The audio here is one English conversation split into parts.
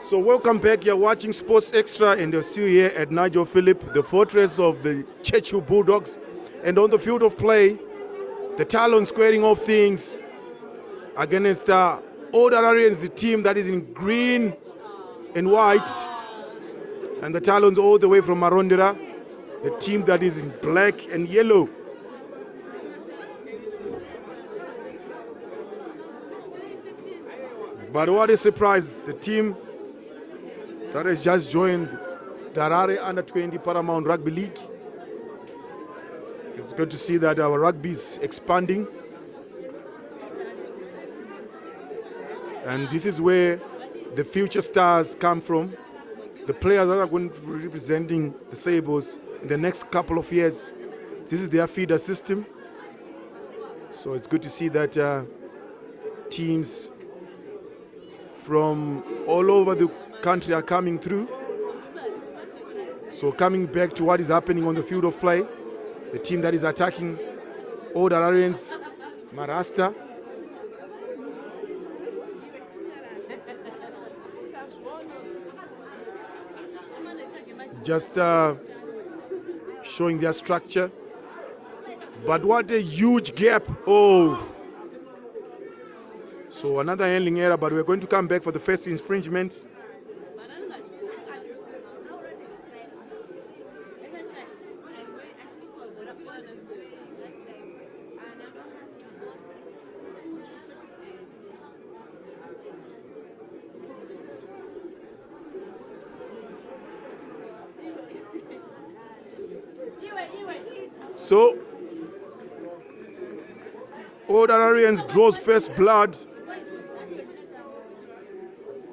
So welcome back. You're watching Sports Extra and you're still here at Nigel Phillip, the fortress of the Churchill Bulldogs. And on the field of play, the Talons squaring off things against Old Hararians, the team that is in green and white. And the Talons all the way from Marondera, the team that is in black and yellow. But what a surprise, the team that has just joined the Harare Under-20 Paramount Rugby League. It's good to see that our rugby is expanding. And this is where the future stars come from. The players that are going to be representing the Sables in the next couple of years. This is their feeder system. So it's good to see that teams from all over the country are coming through. So coming back to what is happening on the field of play, the team that is attacking Old Hararians, Marasta. Just showing their structure. But what a huge gap. Oh. So another handling error, but we're going to come back for the first infringement. So, Old Hararians draws first blood,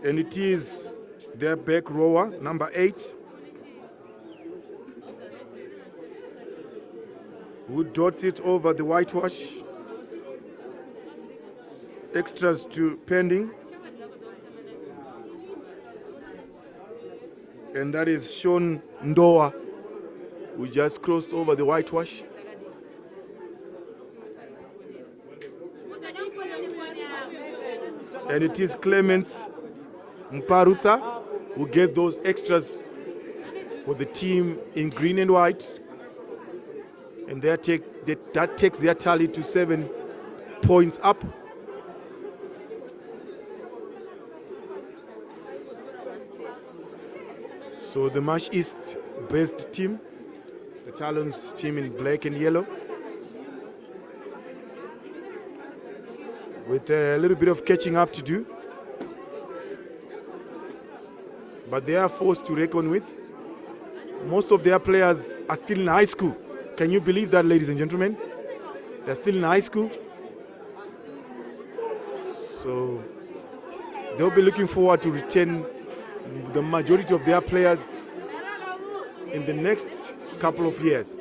and it is their back rower, number 8, who dots it over the whitewash. Extras to pending. And that is Sean Ndoa, who just crossed over the whitewash. And it is Clemens Mparuta who get those extras for the team in green and white. And that takes their tally to 7 points up. So the Marsh East based team, the Talons team in black and yellow, with a little bit of catching up to do. But they are forced to reckon with. Most of their players are still in high school. Can you believe that, ladies and gentlemen? They're still in high school. So they'll be looking forward to retain the majority of their players in the next couple of years.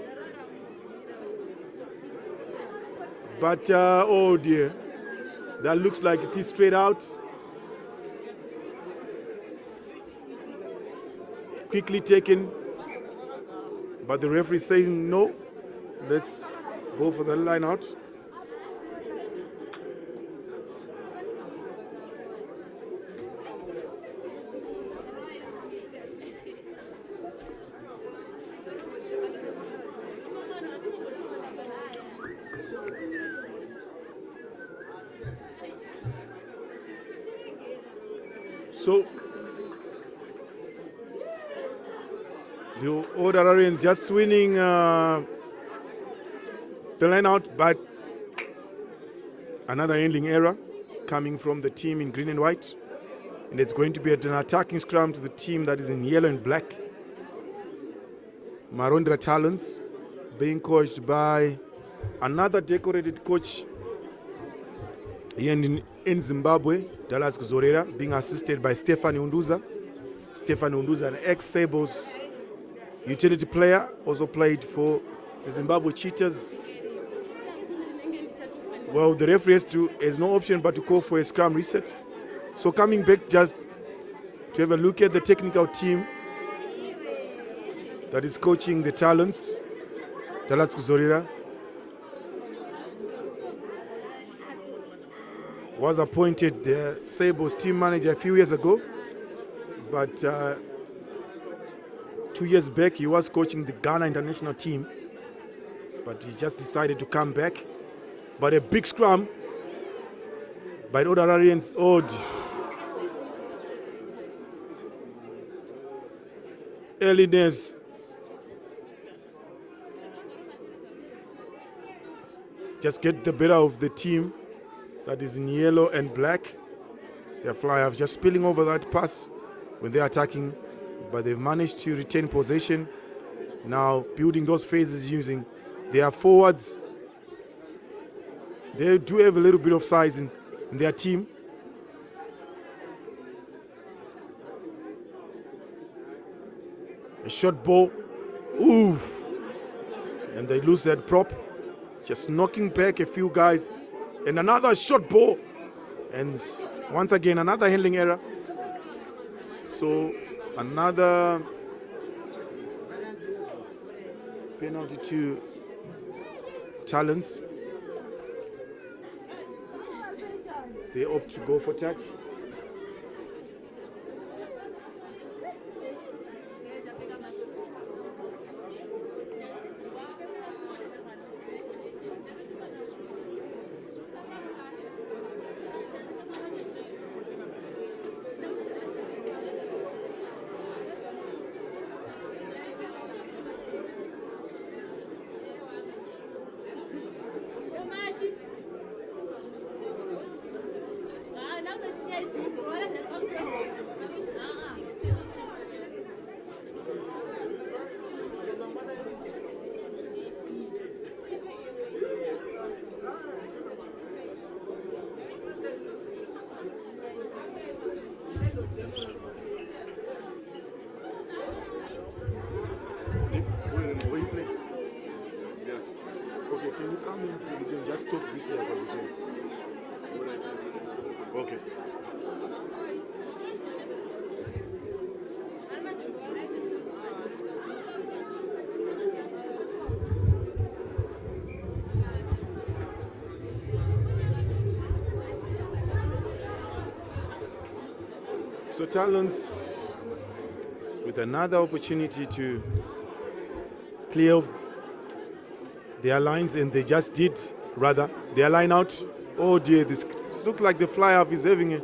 But, oh dear, that looks like it is straight out. Quickly taken, but the referee saying no, let's go for the line out. So the old Hararians just winning the line out, but another handling error coming from the team in green and white. And it's going to be an attacking scrum to the team that is in yellow and black. Marondera Talons being coached by another decorated coach here in Zimbabwe, Dallas Kuzorera, being assisted by Stefani Unduza. Stefani Unduza, an ex-Sabres utility player, also played for the Zimbabwe Cheetahs. Well, the referee has no option but to call for a scrum reset. So coming back just to have a look at the technical team that is coaching the Talons, Dallas Kuzorera was appointed the Sabres team manager a few years ago, but 2 years back he was coaching the Ghana international team, but he just decided to come back. But a big scrum by the Hararians. Early nerves. Just get the better of the team that is in yellow and black. Their flyer just spilling over that pass when they're attacking, but they've managed to retain possession. Now building those phases using their forwards. They do have a little bit of size in their team. A short ball. Ooh. And they lose that prop. Just knocking back a few guys. And another short ball. And once again, another handling error. So another penalty to Talons. They opt to go for touch. Okay. So Talons with another opportunity to clear off their lines, and they just did, rather, their line out. Oh dear, this looks like the fly half is having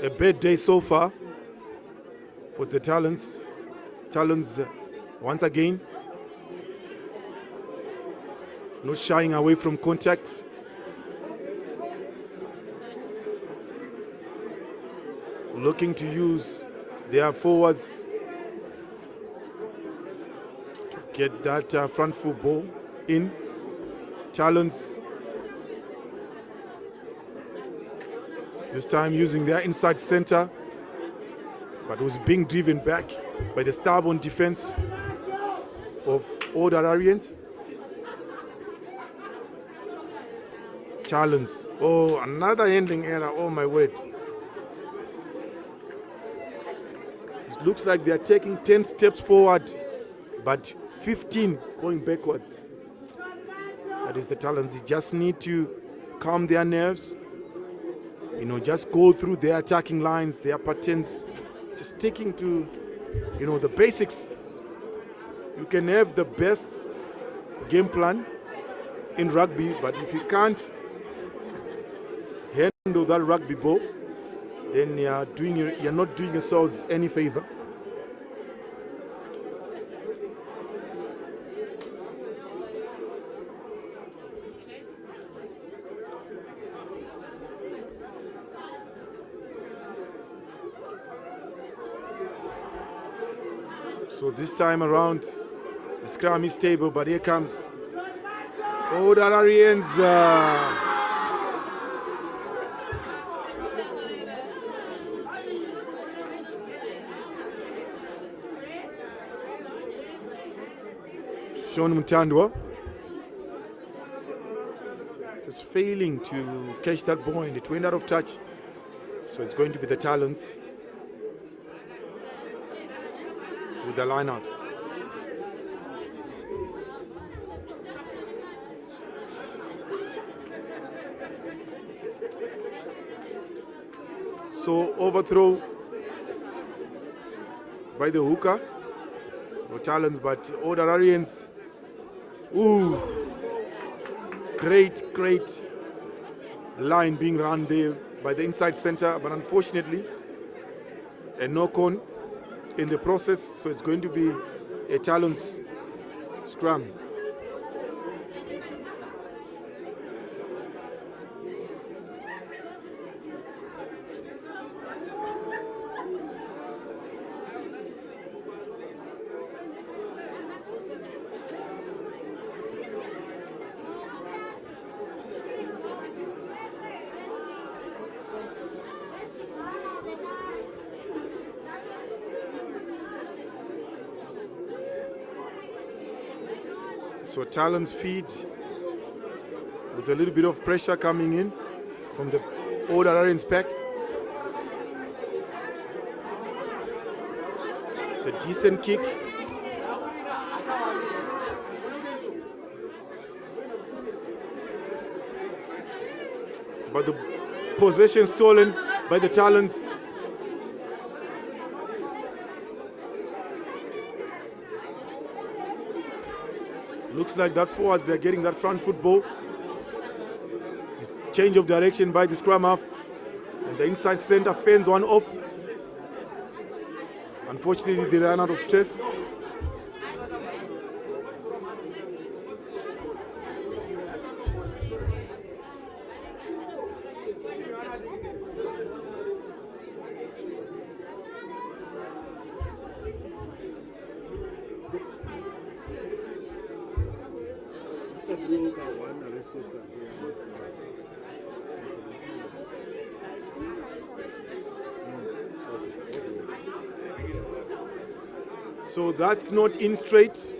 a bad day so far for the Talons. Talons, once again, not shying away from contact. Looking to use their forwards to get that front foot ball in. Talons this time using their inside center, but was being driven back by the stubborn defense of all the Hararians. Talons, oh, another handling error, oh my word. It looks like they are taking 10 steps forward, but 15 going backwards. That is the Talons. They just need to calm their nerves. You know, just go through their attacking lines, their patterns, just sticking to, you know, the basics. You can have the best game plan in rugby, but if you can't handle that rugby ball, then you're not doing yourselves any favor. So this time around, the scrum is stable, but here comes the Hararians. Sean Mutandwa just failing to catch that ball, and it went out of touch. So it's going to be the Talons with the line out. So overthrow by the hooker, or Talons, but all the Hararians. Ooh, great line being run there by the inside center, but unfortunately a knock-on in the process, so it's going to be a Talons scrum. So Talons feed with a little bit of pressure coming in from the old Hararians pack. It's a decent kick. But the possession stolen by the Talons. Looks like that forwards, they're getting that front football. This change of direction by the scrum half. And the inside center fends one off. Unfortunately, they ran out of turf. So that's not in straight.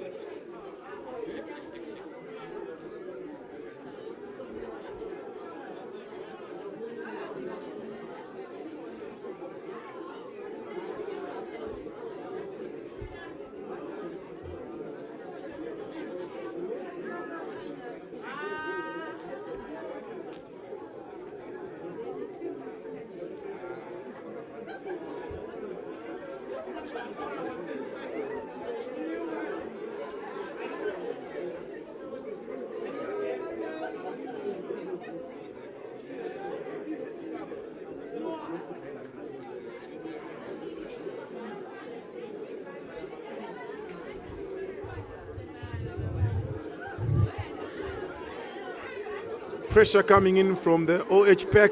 Pressure coming in from the OH pack.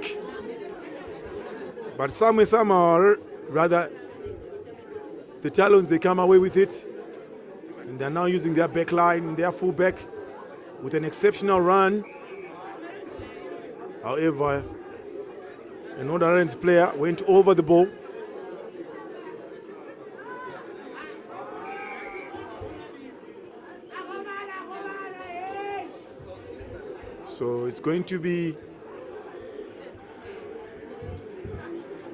But somehow, rather, the Talons, they come away with it. And they're now using their back line, their full back, with an exceptional run. However, an Hararians player went over the ball. So it's going to be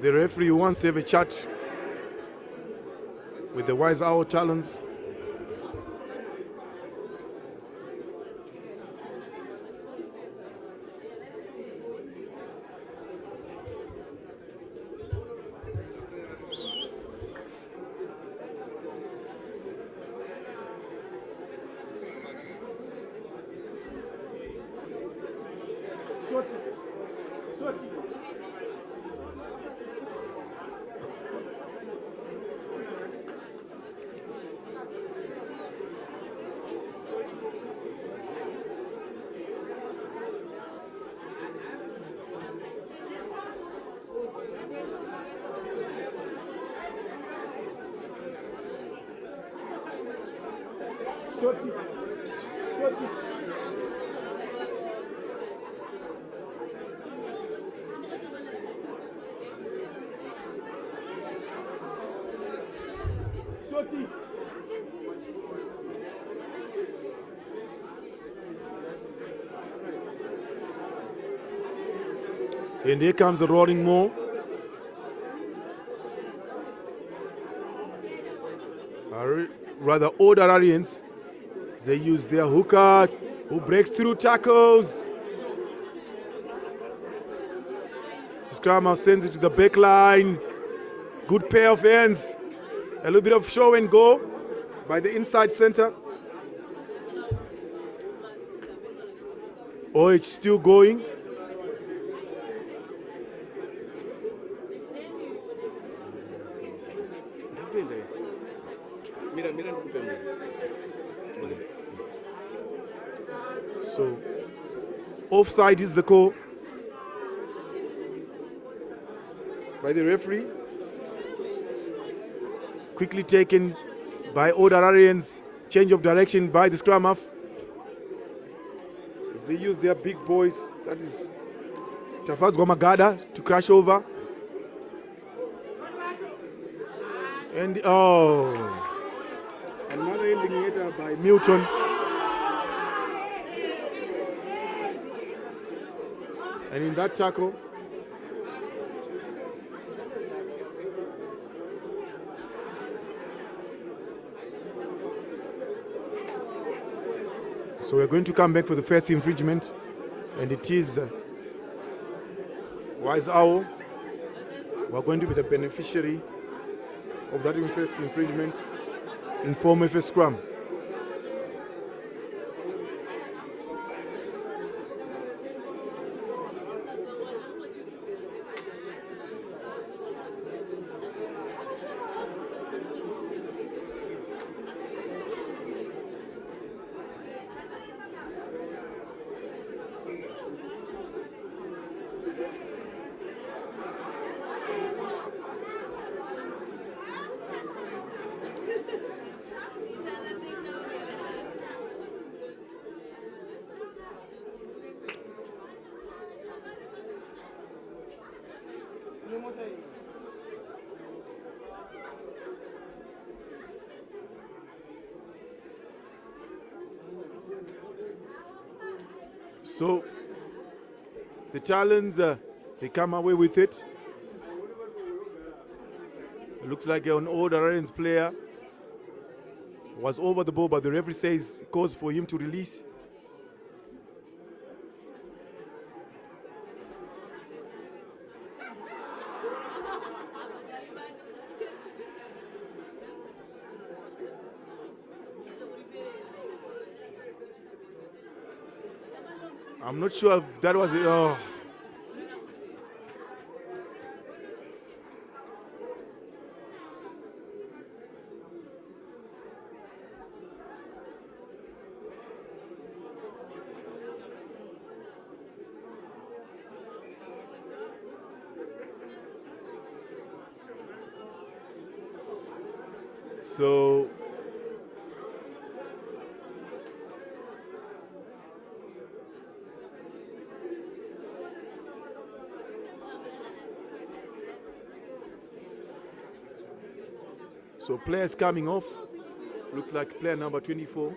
the referee who wants to have a chat with the Wise Owl Talons. And here comes the roaring more. Rather old Hararians. They use their hooker who breaks through tackles. Scrum sends it to the back line. Good pair of hands. A little bit of show and go by the inside center. Oh, it's still going. So, offside is the call by the referee. Quickly taken by Old Hararians. Change of direction by the scrum half. They use their big boys, that is Tafaz Gomagada, to crash over. And another ending hitter by Milton. And in that tackle, so we're going to come back for the first infringement, and it is Wise Owl. We're going to be the beneficiary of that first infringement in form of a scrum. So the Talons, they come away with it. It looks like an old Hararians player was over the ball, but the referee says it calls for him to release. I'm not sure if that was it. Oh. So players coming off. Looks like player number 24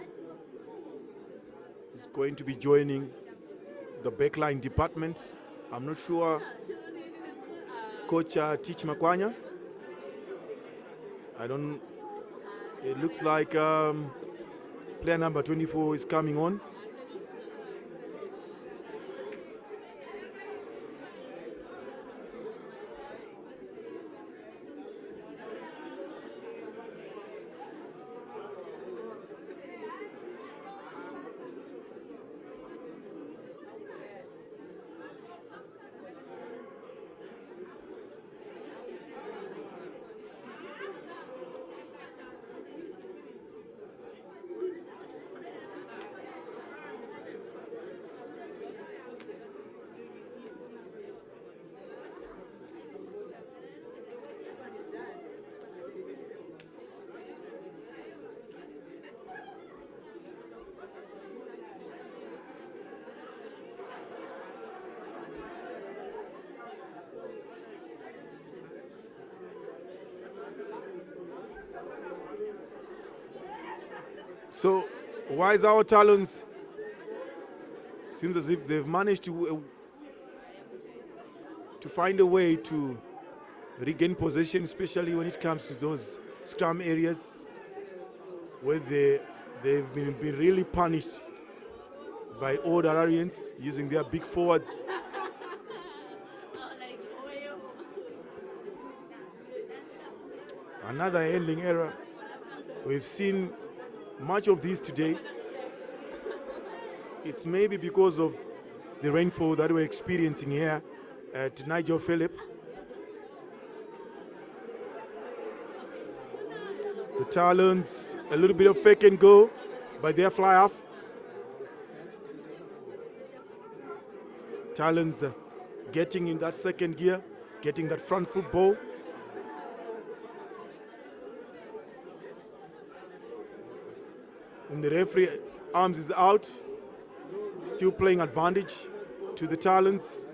is going to be joining the backline department. I'm not sure. Coach Teach Makwanya. I don't. It looks like player number 24 is coming on. So, why is our Talons? Seems as if they've managed to find a way to regain possession, especially when it comes to those scrum areas where they've been really punished by old Hararians using their big forwards. Another handling error. We've seen much of this today. It's maybe because of the rainfall that we're experiencing here at Nigel Phillip. The Talons, a little bit of fake and go, but they fly off. Talons getting in that second gear, getting that front foot ball. And the referee arms is out, still playing advantage to the Talons.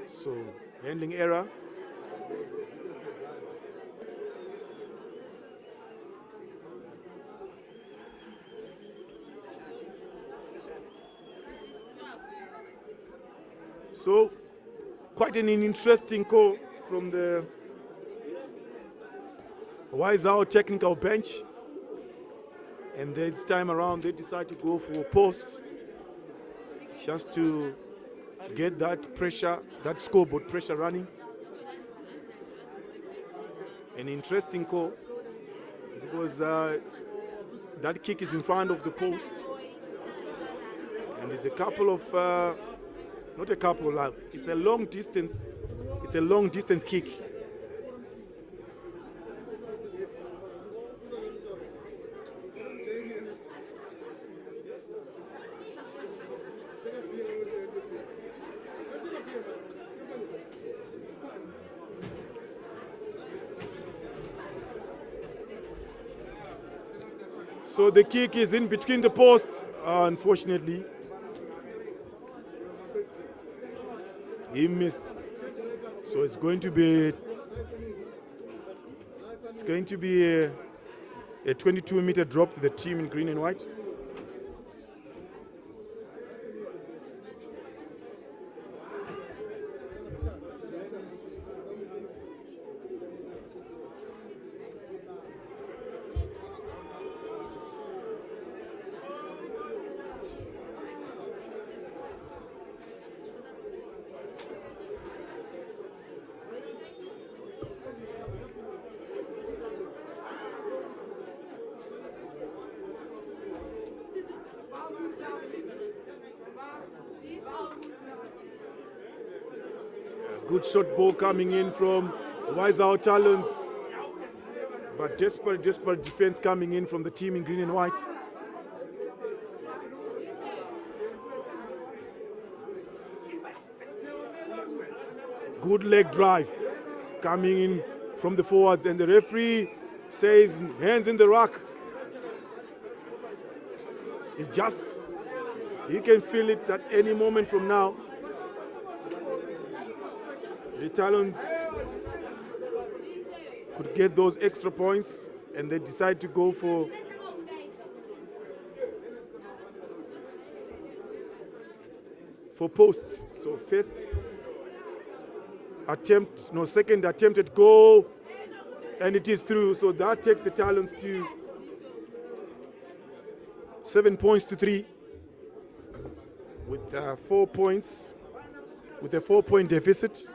So, handling error. So, quite an interesting call from the Wiseout technical bench. And this time around, they decide to go for posts just to get that pressure, that scoreboard pressure running. An interesting call because that kick is in front of the post. And there's a couple of, not a couple, it's a long distance kick. So the kick is in between the posts, unfortunately. He missed. So it's going to be a 22-meter drop to the team in green and white. Good shot ball coming in from Wiseout Talons, but desperate defense coming in from the team in green and white. Good leg drive coming in from the forwards, and the referee says hands in the rock. It's just, he can feel it that any moment from now, the Talons could get those extra points, and they decide to go for posts. So second attempted goal, and it is through. So that takes the Talons to 7 points to 3 with 4 points, with a 4-point deficit.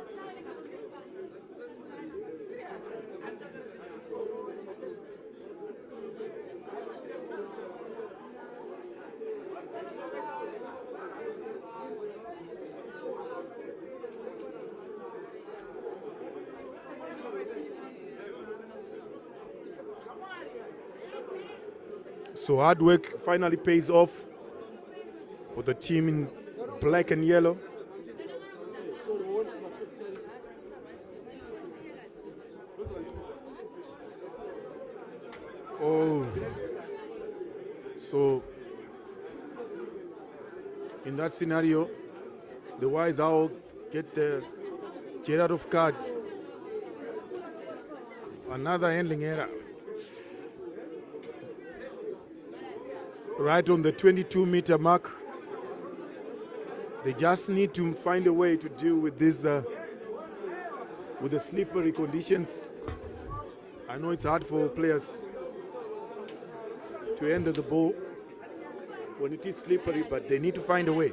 So hard work finally pays off for the team in black and yellow. Oh, so in that scenario, the Wise Owl get out of card. Another handling error. Right on the 22-meter mark. They just need to find a way to deal with this, with the slippery conditions. I know it's hard for players to handle the ball when it is slippery, but they need to find a way.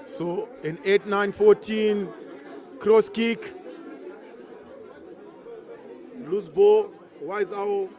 So an 8-9-14 cross kick, loose ball, Wise Owl.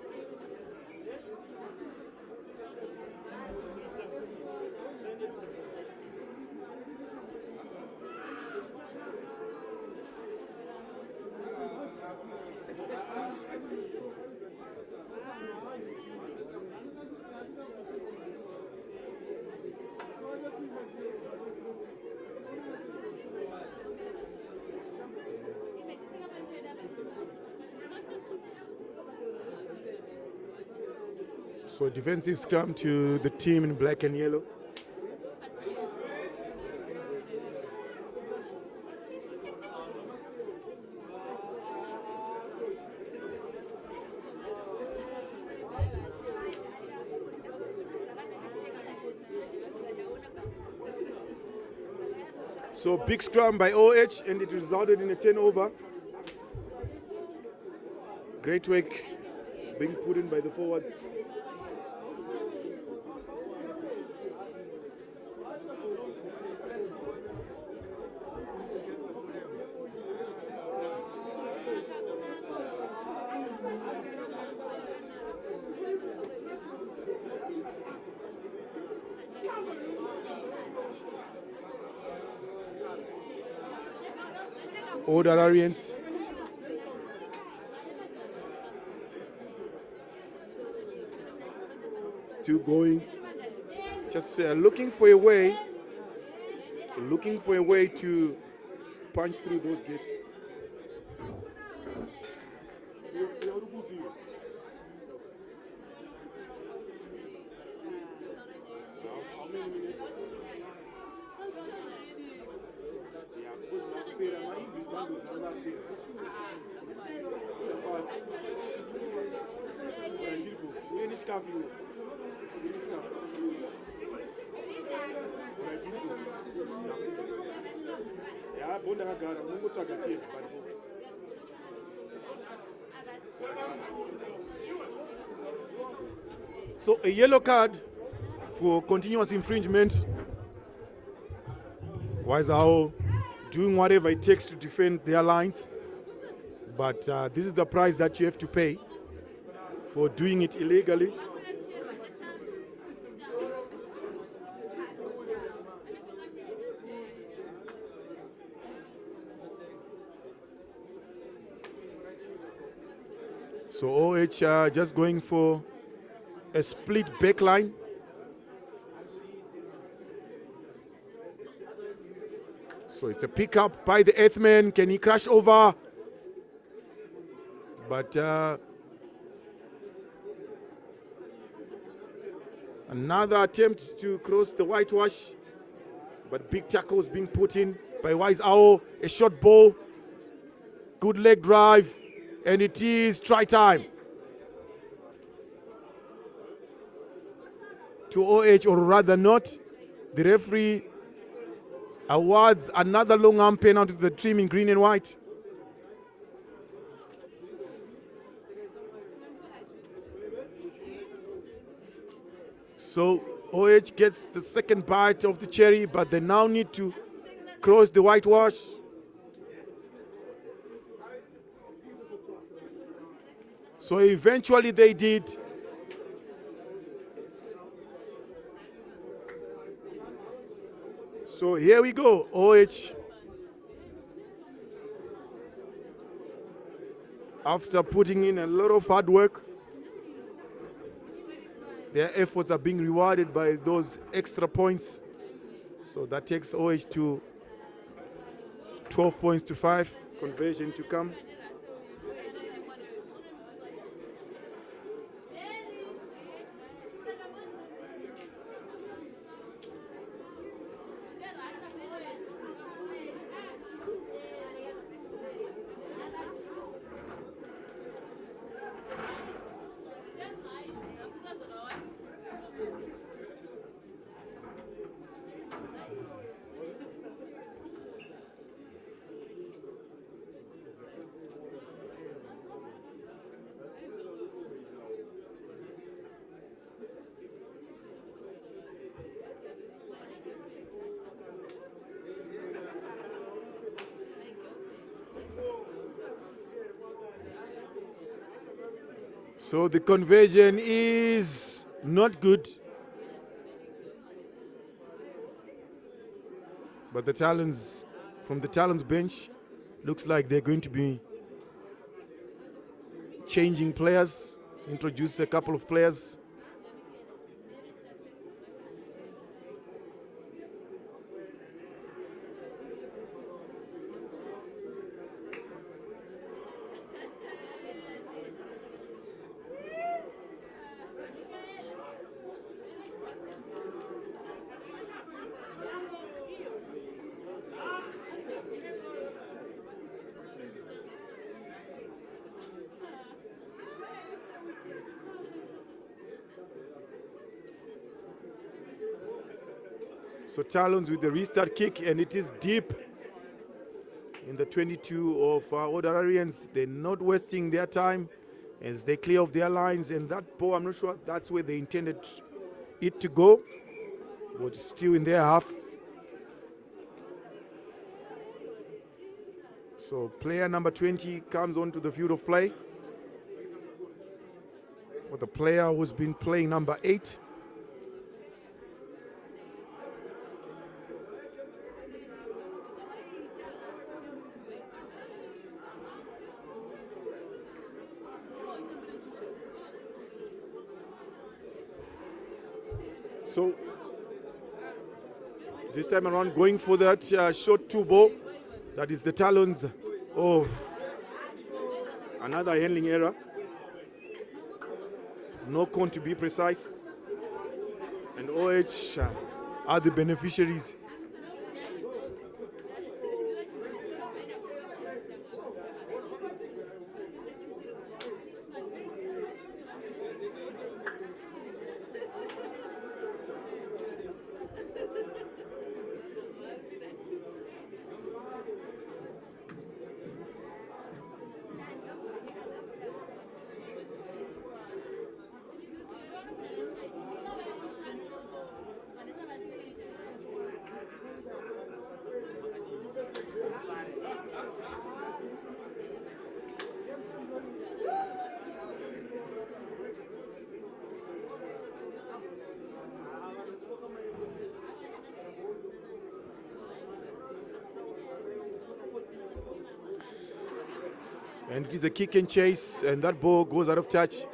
So defensive scrum to the team in black and yellow. So big scrum by OH, and it resulted in a turnover. Great work being put in by the forwards. Old Hararians. Still going. Just looking for a way to punch through those gates. How many minutes? So a yellow card for continuous infringement. Wise Owl doing whatever it takes to defend their lines, but this is the price that you have to pay for doing it illegally. So OH just going for a split backline. So it's a pickup by the 8th man. Can he crash over? But another attempt to cross the whitewash. But big tackles being put in by Wise Owl. A short ball. Good leg drive. And it is try time. To OH, or rather not. The referee awards another long arm penalty to the team in green and white. So OH gets the second bite of the cherry, but they now need to cross the whitewash. So eventually they did. So here we go, OH. After putting in a lot of hard work, their efforts are being rewarded by those extra points. So that takes OH to 12 points to 5. Conversion to come. So the conversion is not good. But the Talons, from the Talons bench, looks like they're going to be changing players, introduce a couple of players. So Talons with the restart kick, and it is deep in the 22 of Hararians. They're not wasting their time as they clear off their lines, and that ball, I'm not sure that's where they intended it to go, but still in their half. So player number 20 comes onto the field of play with the player who's been playing number 8. So this time around, going for that short 2 ball, that is the Talons of another handling error. No cone to be precise. And OH are the beneficiaries. And it is a kick and chase, and that ball goes out of touch.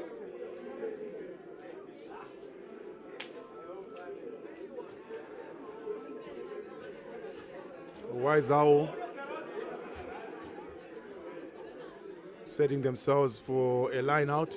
Waizao setting themselves for a line out.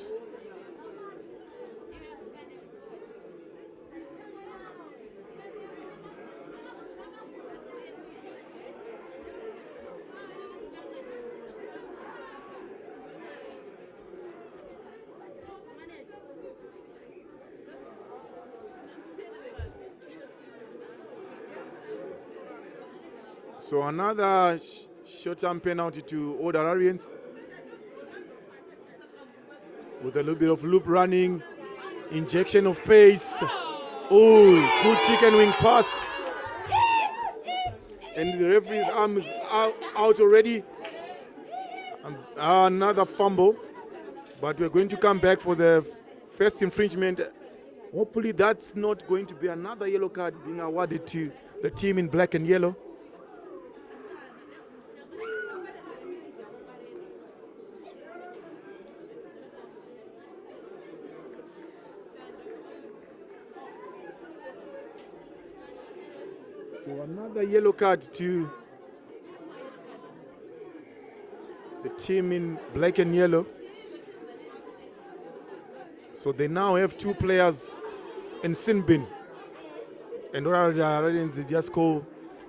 So another short-term penalty to all the Hararians with a little bit of loop running, injection of pace. Oh, good chicken wing pass. And the referee's arm is out already. Another fumble. But we're going to come back for the first infringement. Hopefully that's not going to be another yellow card being awarded to the team in black and yellow. So another yellow card to the team in black and yellow. So they now have two players in sin bin. And Hararians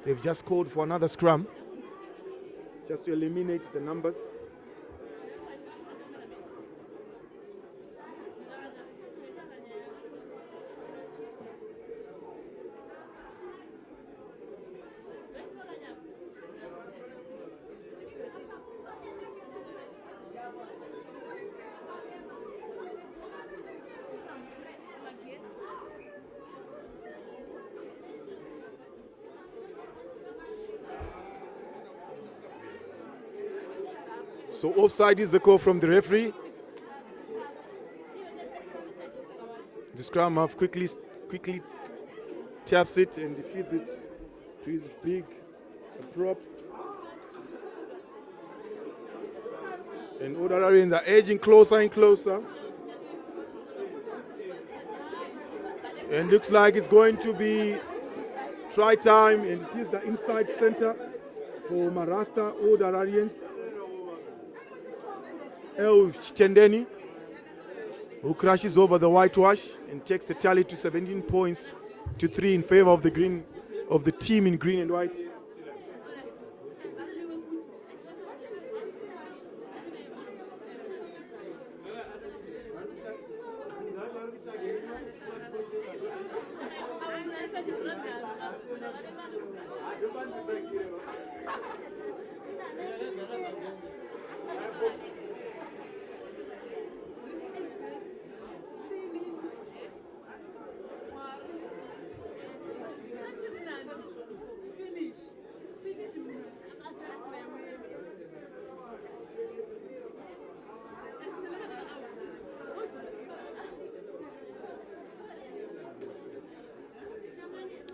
they've just called for another scrum just to eliminate the numbers. So offside is the call from the referee. The scrum half quickly taps it and feeds it to his big prop. And all the Hararians are edging closer and closer. And looks like it's going to be try time, and it is the inside center for Marasta, all the Hararians. El Chitendeni, who crashes over the whitewash and takes the tally to 17 points to 3 in favor of the team in green and white.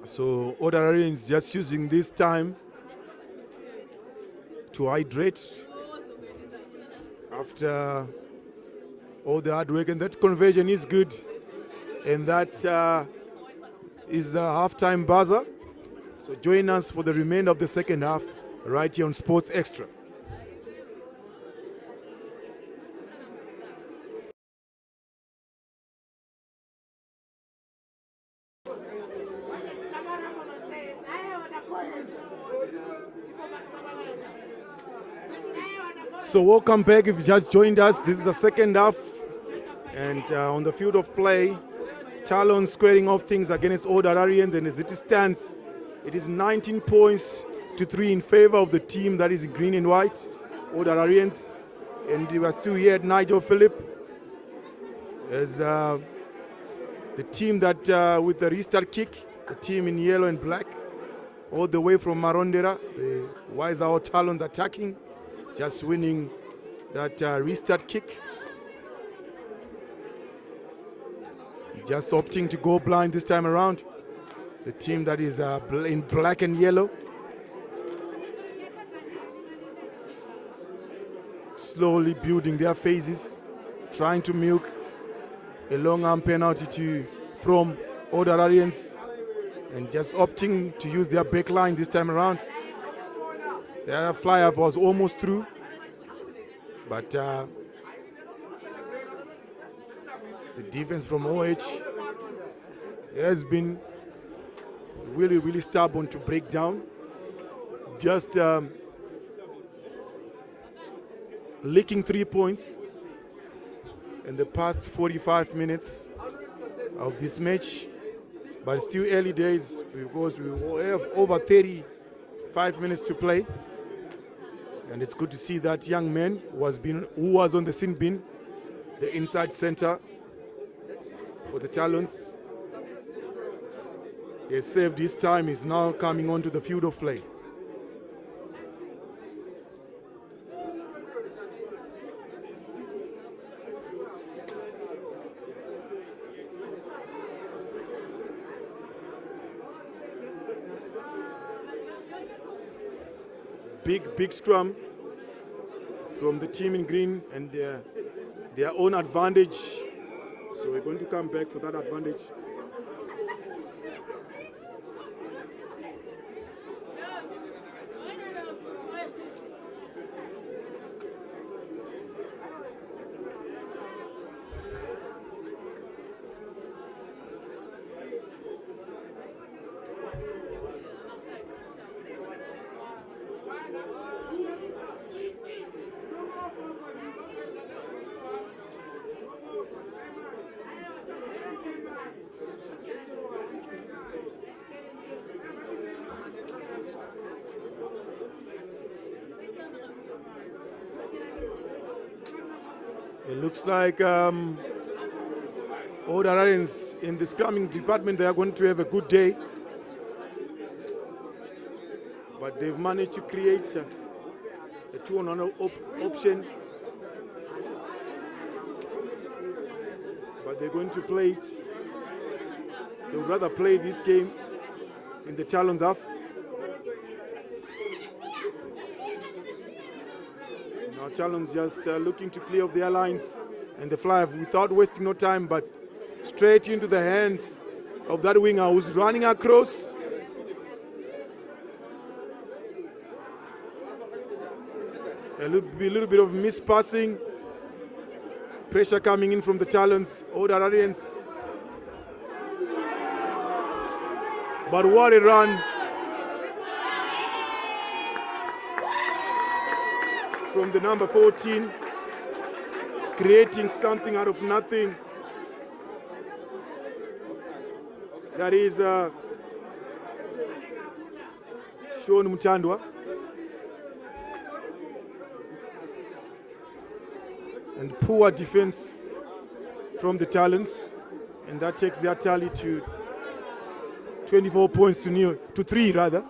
So Hararians just using this time to hydrate after all the hard work, and that conversion is good, and that is the halftime buzzer. So join us for the remainder of the second half right here on Sports Extra. So welcome back if you just joined us. This is the second half, and on the field of play, Talons squaring off things against all the Hararians, and as it stands, it is 19 points to 3 in favor of the team that is in green and white, all the Hararians. And we are still here at Nigel Phillip as the team that with the restart kick, the team in yellow and black, all the way from Marondera, the Waizao Talons attacking, just winning that restart kick. Just opting to go blind this time around. The team that is in black and yellow. slowly building their phases, trying to milk a long arm penalty from all the Hararians, and just opting to use their back line this time around. Their flyer was almost through, but the defense from OH has been really stubborn to break down. Just leaking 3 points in the past 45 minutes of this match, but still early days because we have over 35 minutes to play, and it's good to see that young man who was on the sin bin, the inside center for the Talons. He has saved his time, is now coming onto the field of play. Big scrum from the team in green, and their own advantage. So we're going to come back for that advantage. It looks like all the Hararians in the scrumming department, they are going to have a good day. But they've managed to create a 2-on-1 option. But they're going to play it. They would rather play this game in the Talons half. Now Talons just looking to clear off their lines, and the fly without wasting no time, but straight into the hands of that winger who's running across. A little bit of mispassing. Pressure coming in from the Talons, all the Hararians. But what a run from the number 14, creating something out of nothing. That is Sean Mutandwa. And poor defense from the Talons, and that takes their tally to 24 points to 3 rather.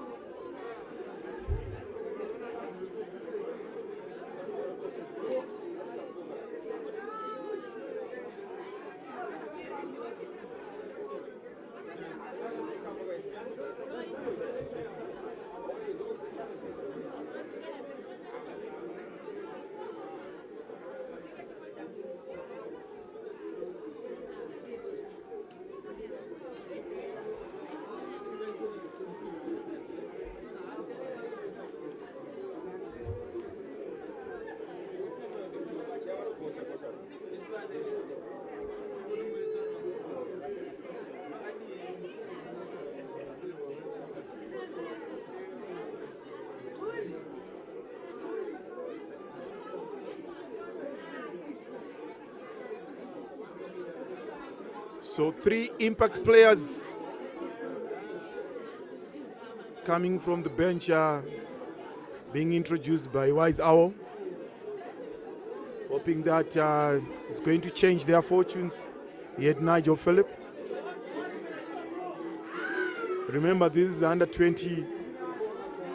So 3 impact players coming from the bench being introduced by Wise Owl, hoping that it's going to change their fortunes. He had Nigel Phillip. Remember, this is the under-20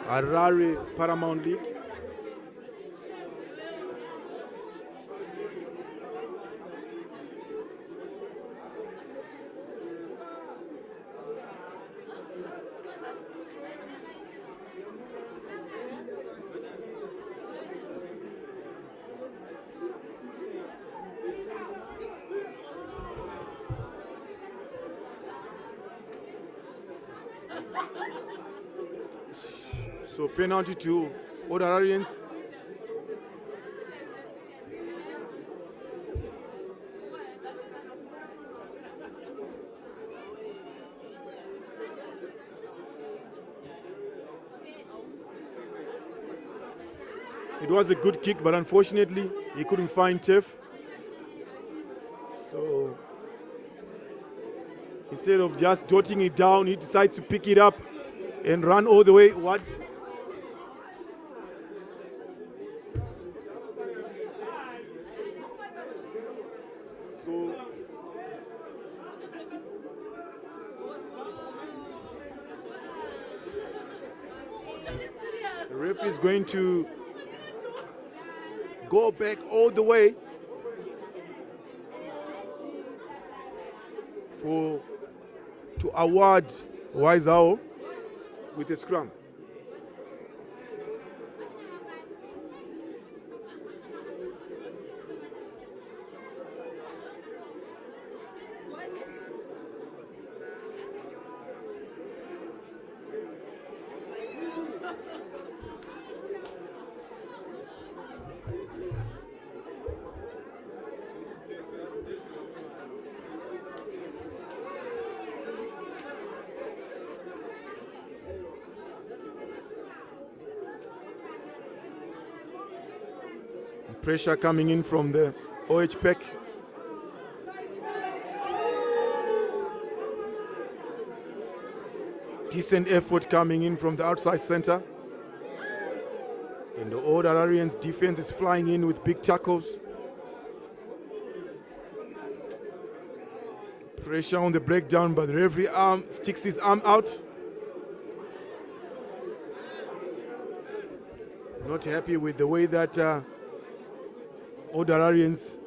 Harare Paramount League. So penalty to Hararians. It was a good kick, but unfortunately, he couldn't find Tiff. So instead of just dotting it down, he decides to pick it up and run all the way. What? So the referee is going to go back all the way to award Waizao with a scrum. Pressure coming in from the OH pack. Decent effort coming in from the outside center. And the old Hararians defense is flying in with big tackles. Pressure on the breakdown, but the referee sticks his arm out. Not happy with the way that old Hararians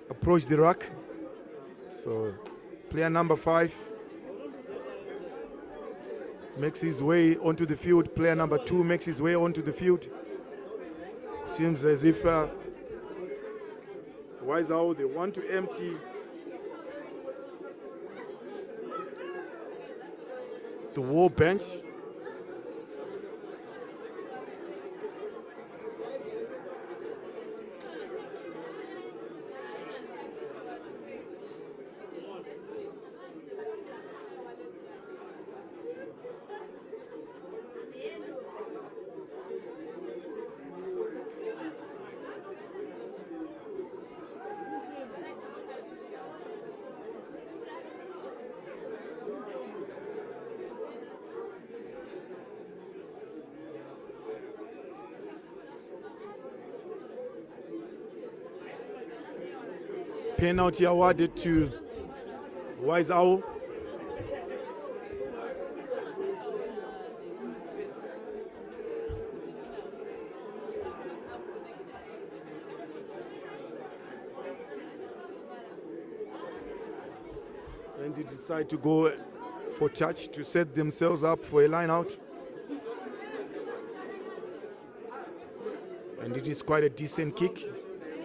approach the ruck. So player number 5 makes his way onto the field. Player number 2 makes his way onto the field. Seems as if Waizao, they want to empty the war bench. Penalty awarded to Waizao. And they decide to go for touch to set themselves up for a line out. And it is quite a decent kick,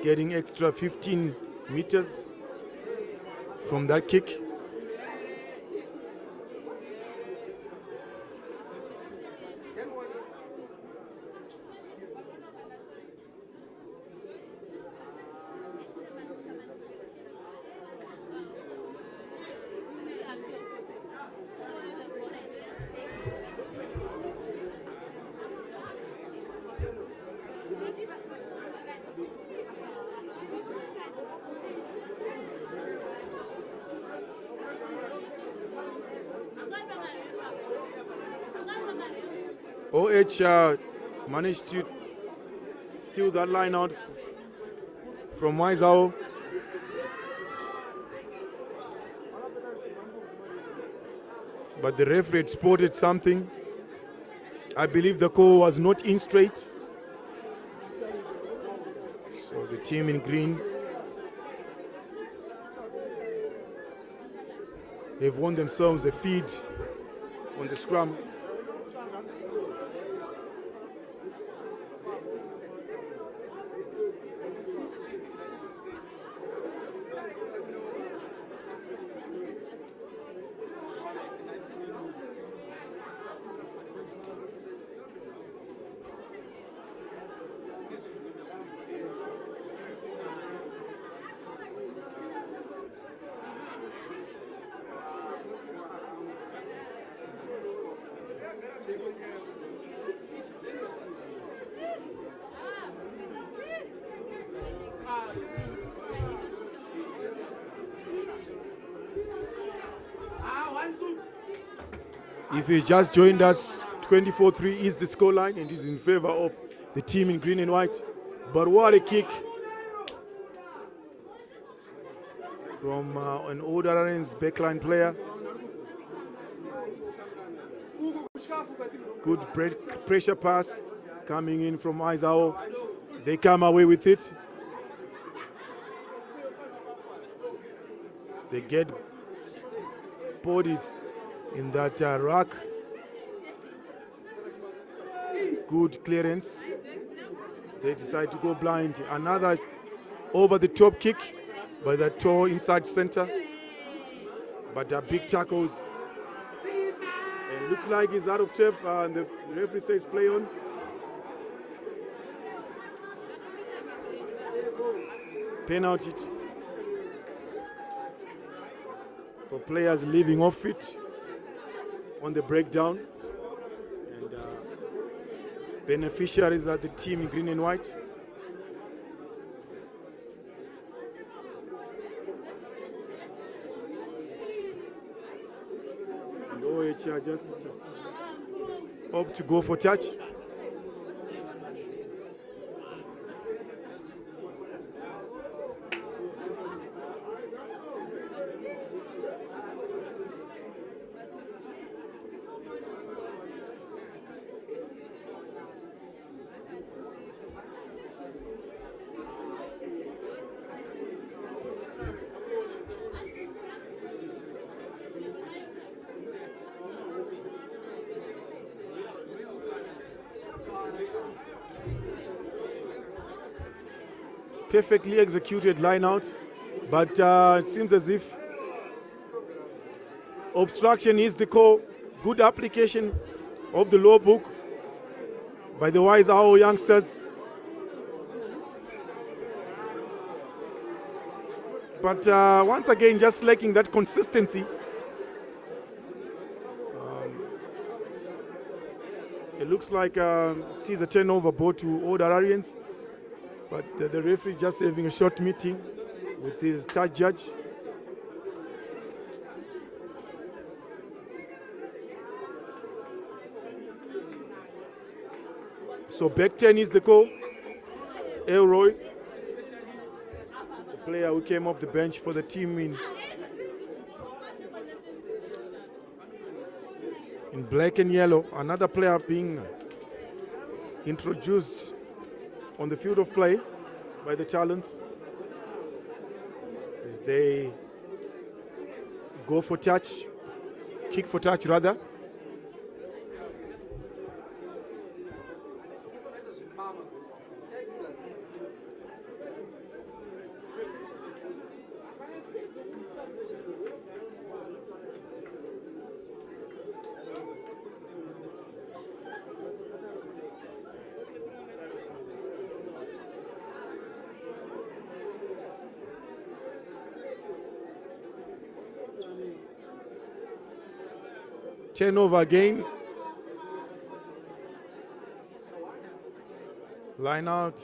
getting extra 15 meters from that kick. OH managed to steal that line out from Waizao. But the referee had spotted something. I believe the call was not in straight. So the team in green have won themselves a feed on the scrum. If you just joined us, 24-3 is the scoreline and is in favor of the team in green and white. But what a kick from an old Hararians backline player. Good pressure pass coming in from Aizao. They come away with it. They get bodies in that rack. Good clearance. They decide to go blind. Another over-the-top kick by the toe inside center. But big tackles. And looks like he's out of turf. And the referee says play on. Penalty for players leaving off it on the breakdown. And beneficiaries are the team in green and white. And OH just opt to go for touch. Perfectly executed line out, but it seems as if obstruction is the call. Good application of the law book by the wise our youngsters. But once again, just lacking that consistency. It looks like it is a turnover ball to old Hararians. But the referee just having a short meeting with his third judge. So back 10 is the call. Elroy, the player who came off the bench for the team in black and yellow. Another player being introduced on the field of play by the Talons as they go for touch, kick for touch rather. Turnover again. Line out.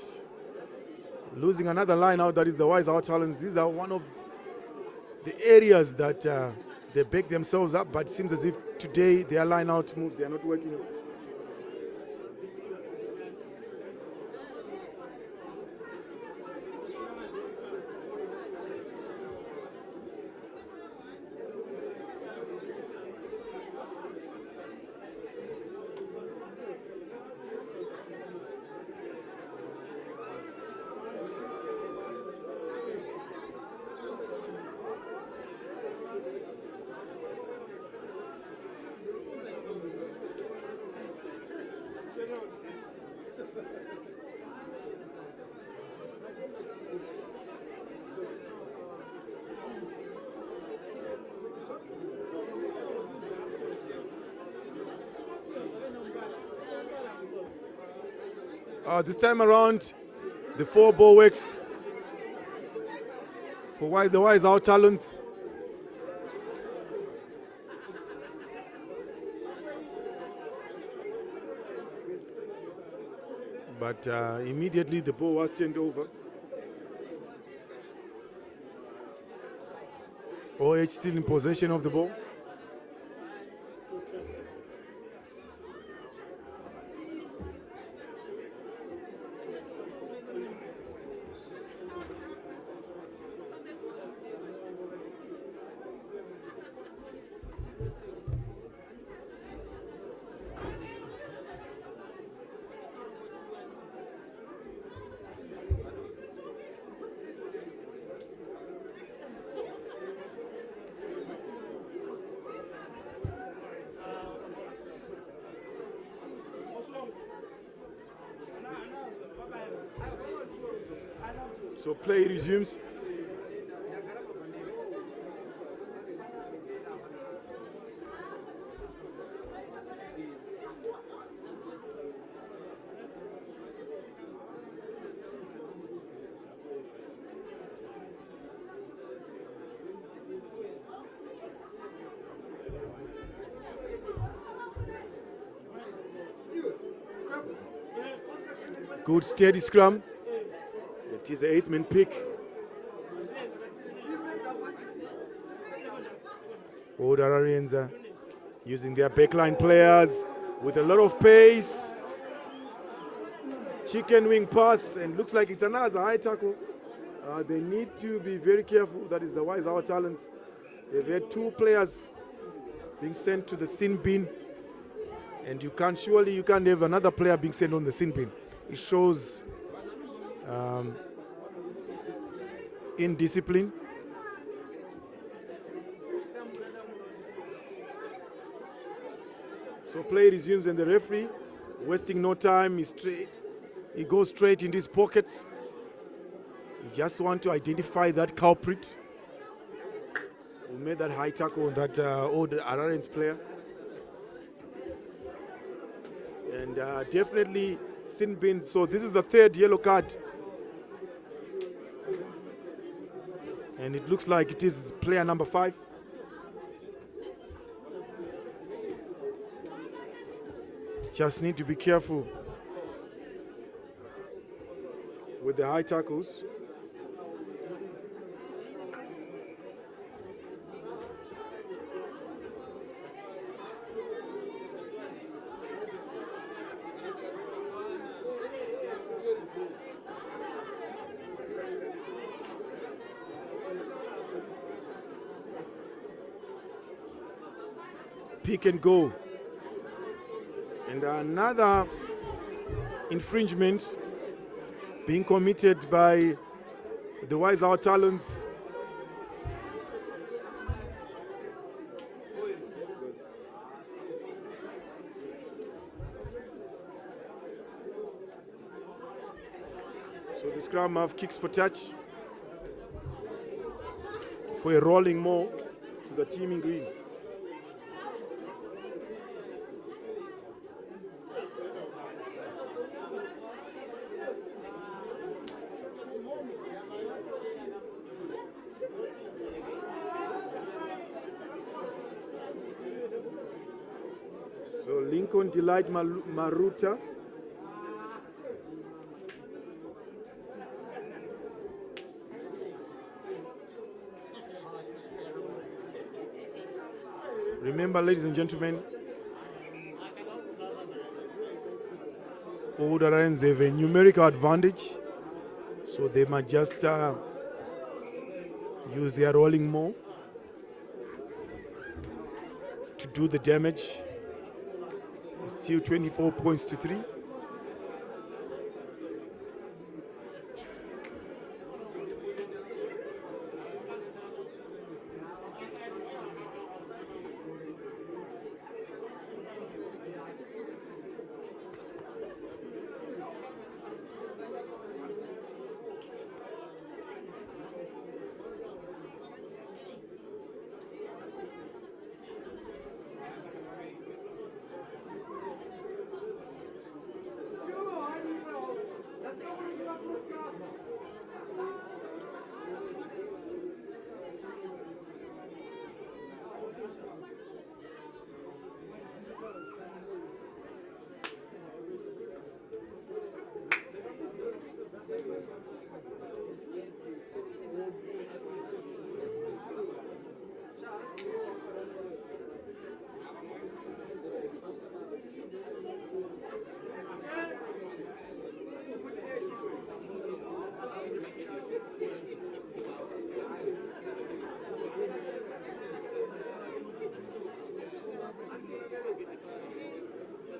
Losing another line out, that is the wise out Talons. These are one of the areas that they back themselves up, but it seems as if today their line out moves, they are not working. This time around, the 4-ball works for the wise out Talons. But immediately the ball was turned over. OH still in possession of the ball. So play resumes. Good steady scrum. It is an 8-man pick. Old Hararians are using their backline players with a lot of pace. Chicken wing pass, and looks like it's another high tackle. They need to be very careful. That is the wise our Talons. They've had 2 players being sent to the sin bin, and you can't have another player being sent on the sin bin. It shows indiscipline. So play resumes, and the referee, wasting no time, he goes straight in his pockets. He just wants to identify that culprit who made that high tackle on that old Hararians player. And definitely sin bin. So this is the 3rd yellow card. And it looks like it is player number 5. Just need to be careful with the high tackles. Pick and go. And another infringement being committed by the wise our Talons. So the scrum half kicks for touch for a rolling more to the teaming green. So Lincoln Delight Maruta. Remember, ladies and gentlemen, Old Hararians, they have a numerical advantage, so they might just use their rolling more to do the damage. It's still 24 points to 3.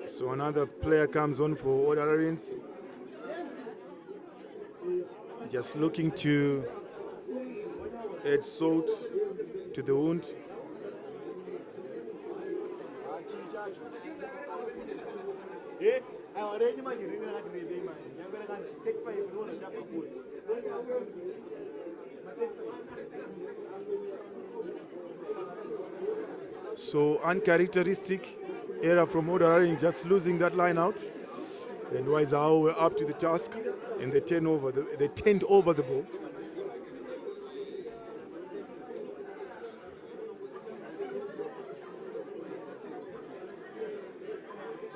So another player comes on for Old Hararians. Just looking to add salt to the wound. So uncharacteristic error from Harare, just losing that line out. And Waizao were up to the task, and they turned over the ball.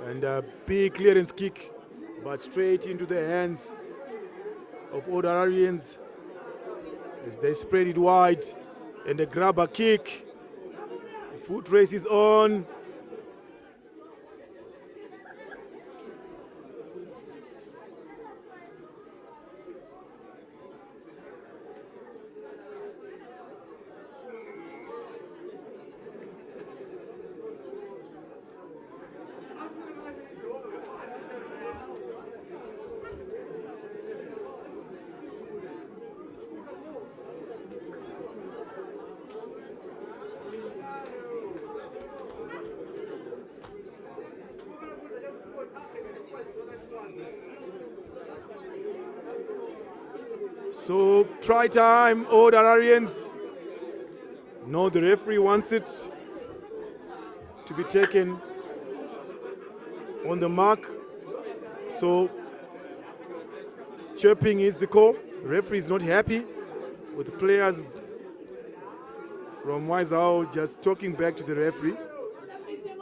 And a big clearance kick, but straight into the hands of Hararians as they spread it wide, and a grabber kick. The foot race is on. So try time, Hararians. No, the referee wants it to be taken on the mark. So chirping is the call. The referee is not happy with the players from Waizao just talking back to the referee.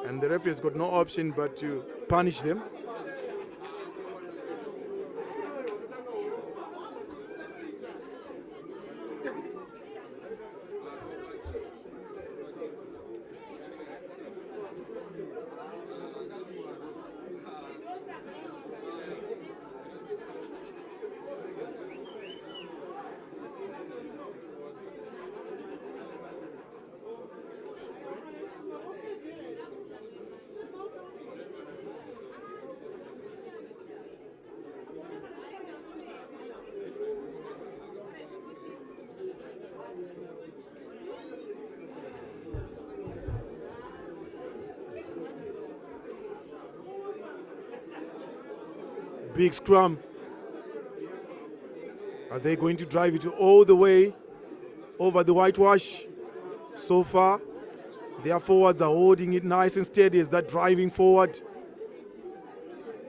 And the referee has got no option but to punish them. Big scrum. Are they going to drive it all the way over the whitewash? So far, their forwards are holding it nice and steady as they're driving forward.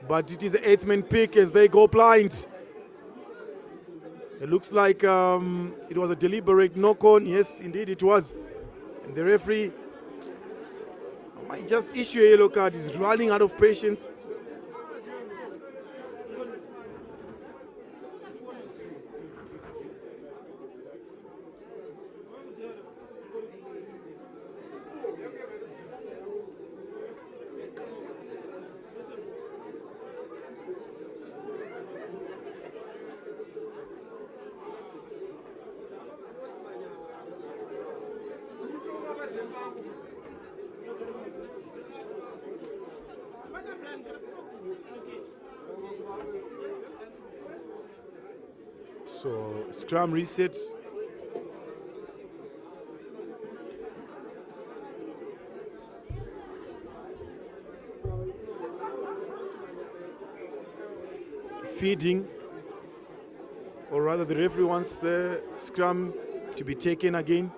But it is an eighth-man pick as they go blind. It looks like it was a deliberate knock-on. Yes, indeed it was. And the referee might just issue a yellow card. He's running out of patience. So scrum resets. Feeding, or rather the referee wants the scrum to be taken again.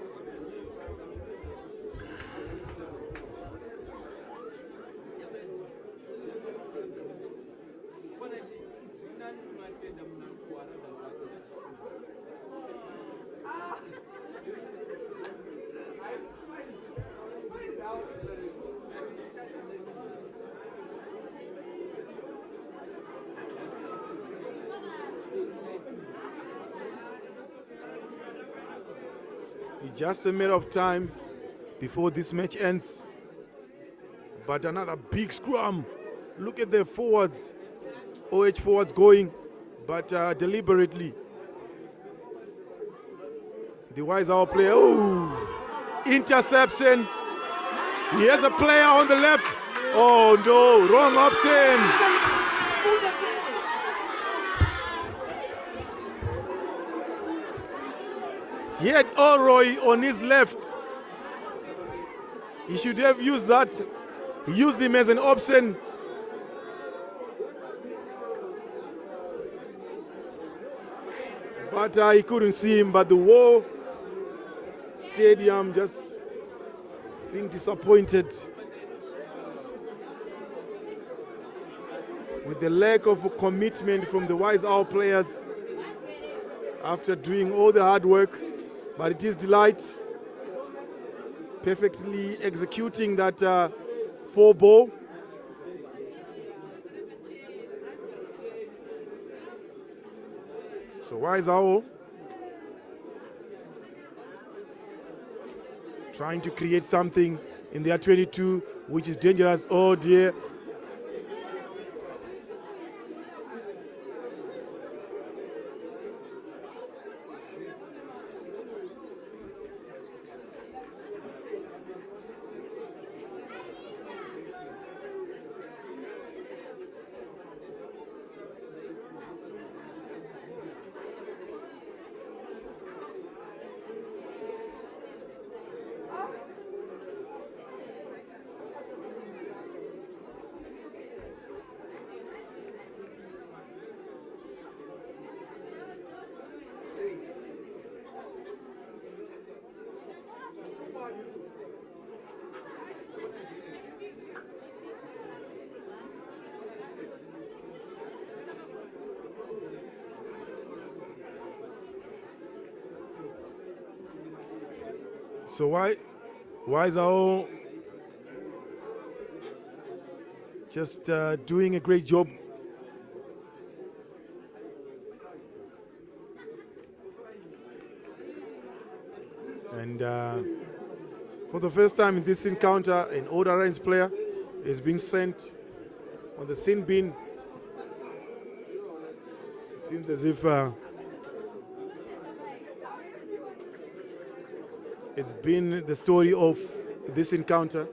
It's just a matter of time before this match ends. But another big scrum. Look at the forwards. OH forwards going, but deliberately. The Waizao player, oh, interception. He has a player on the left. Oh no, wrong option. He had Oroy on his left. He should have used that. He used him as an option. but he couldn't see him. But the whole stadium just being disappointed with the lack of commitment from the Wise Owl players after doing all the hard work. But it is Delight perfectly executing that 4-ball. So Wise Owl trying to create something in their 22, which is dangerous. Oh dear. So why is Owl just doing a great job? And for the first time in this encounter, an old Hararians player is being sent on the sin bin. It seems as if it's been the story of this encounter.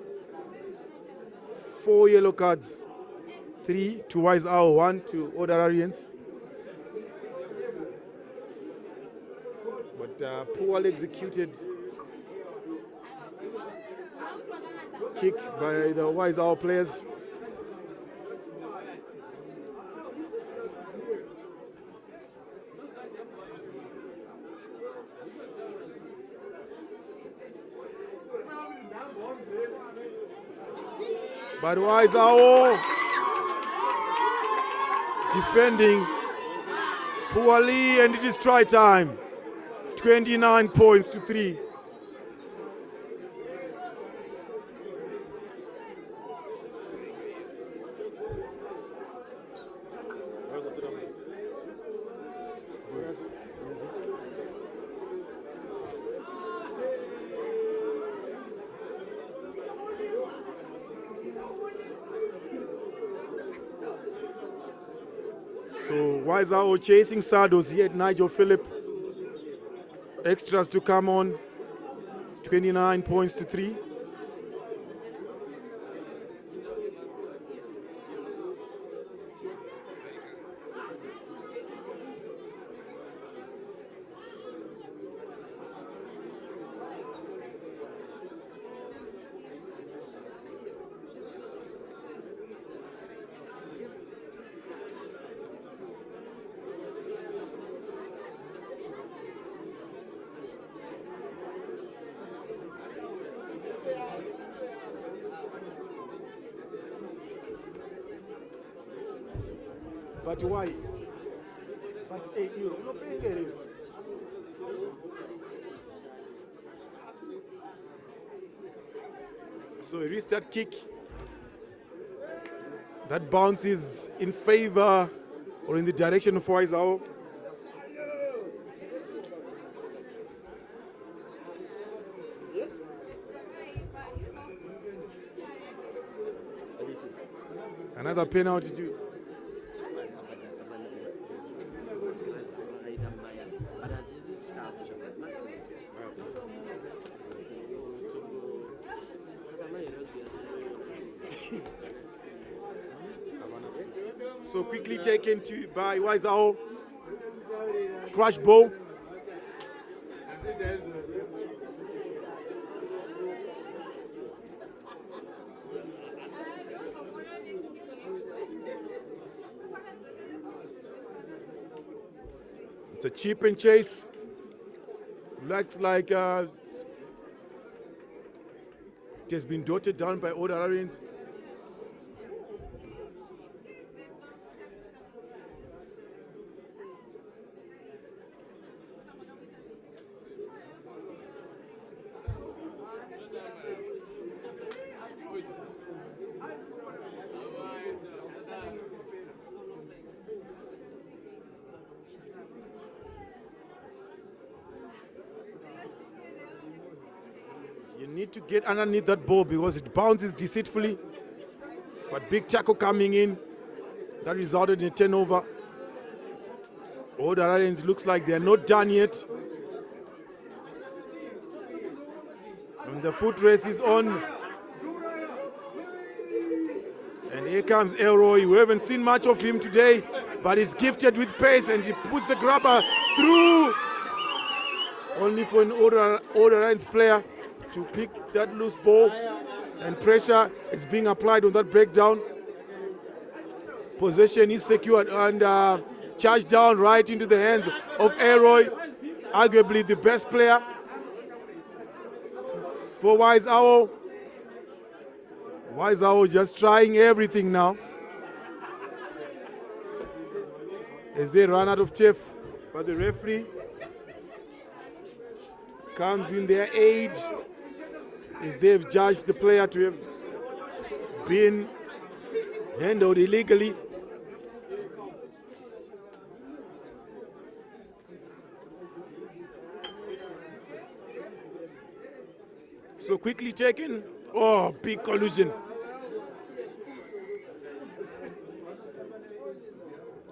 4 yellow cards, 3 to Wise Owl, 1 to Old Hararians. But poorly executed kick by the Wise Owl players. But Wise Owl defending poorly, and it is try time. 29 points to 3. So Wise Owl chasing saddles here at Nigel Phillip. Extras to come on. 29 points to 3. But why? But €8, not paying it. So a restart kick that bounces in favor or in the direction of Wise Owl. Another penalty too. So quickly taken to by Wise Owl. Crash ball. It's a chip and chase. Looks like it has been dotted down by all the Hararians. You need to get underneath that ball because it bounces deceitfully. But big tackle coming in. That resulted in a turnover. All the Hararians looks like they're not done yet. And the foot race is on. And here comes Elroy. We haven't seen much of him today, but he's gifted with pace and he puts the grabber through. Only for an older Hararians player to pick that loose ball, and pressure is being applied on that breakdown. Possession is secured and charged down right into the hands of Elroy, arguably the best player for Wise Owl. Wise Owl just trying everything now as they run out of turf, but the referee comes in their aid as they've judged the player to have been handled illegally. So quickly taken. Oh, big collision.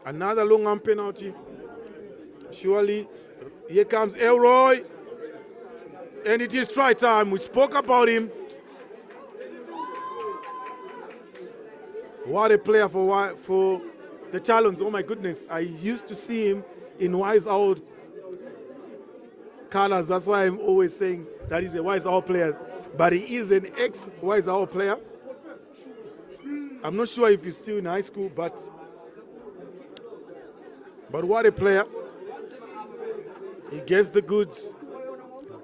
Another long arm penalty. Surely, here comes Elroy. And it is try time. We spoke about him. What a player for the Talons. Oh my goodness. I used to see him in Wise Owl colors. That's why I'm always saying that he's a Wise Owl player. But he is an ex-Wise Owl player. I'm not sure if he's still in high school, but what a player. He gets the goods.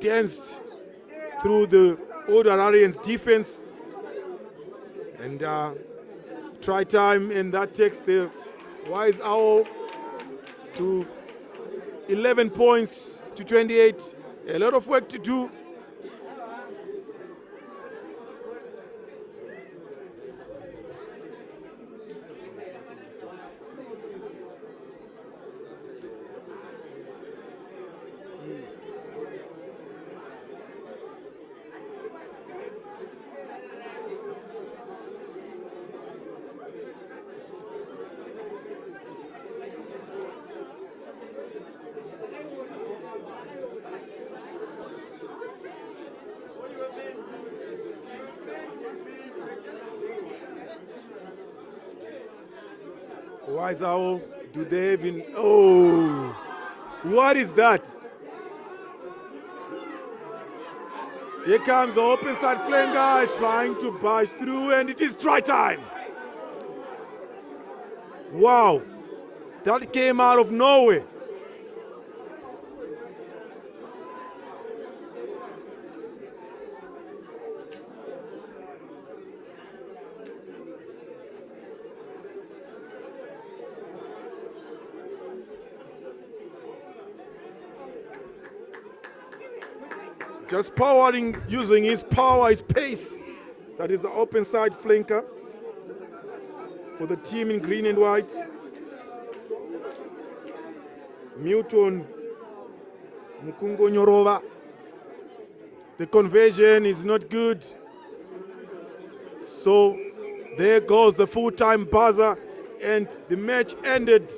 Danced through the old Hararians defense, and try time, and that takes the Wise Owl to 11 points to 28. A lot of work to do. Wise Owl, do they even... Oh, what is that? Here comes the open side flanker trying to bash through, and it is try time. Wow, that came out of nowhere. Just powering, using his power, his pace. That is the open side flanker for the team in green and white. Milton Mukungo Nyorova. The conversion is not good. So there goes the full-time buzzer, and the match ended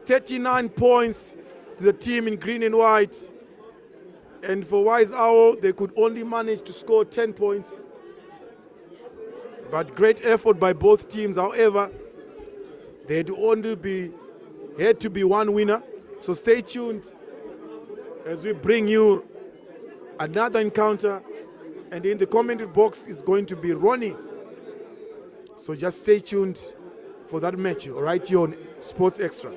39 points to the team in green and white. And for Wise Owl, they could only manage to score 10 points. But great effort by both teams. However, they had to be one winner. So stay tuned as we bring you another encounter. And in the commentary box, it's going to be Ronnie. So just stay tuned for that match right here on Sports Extra.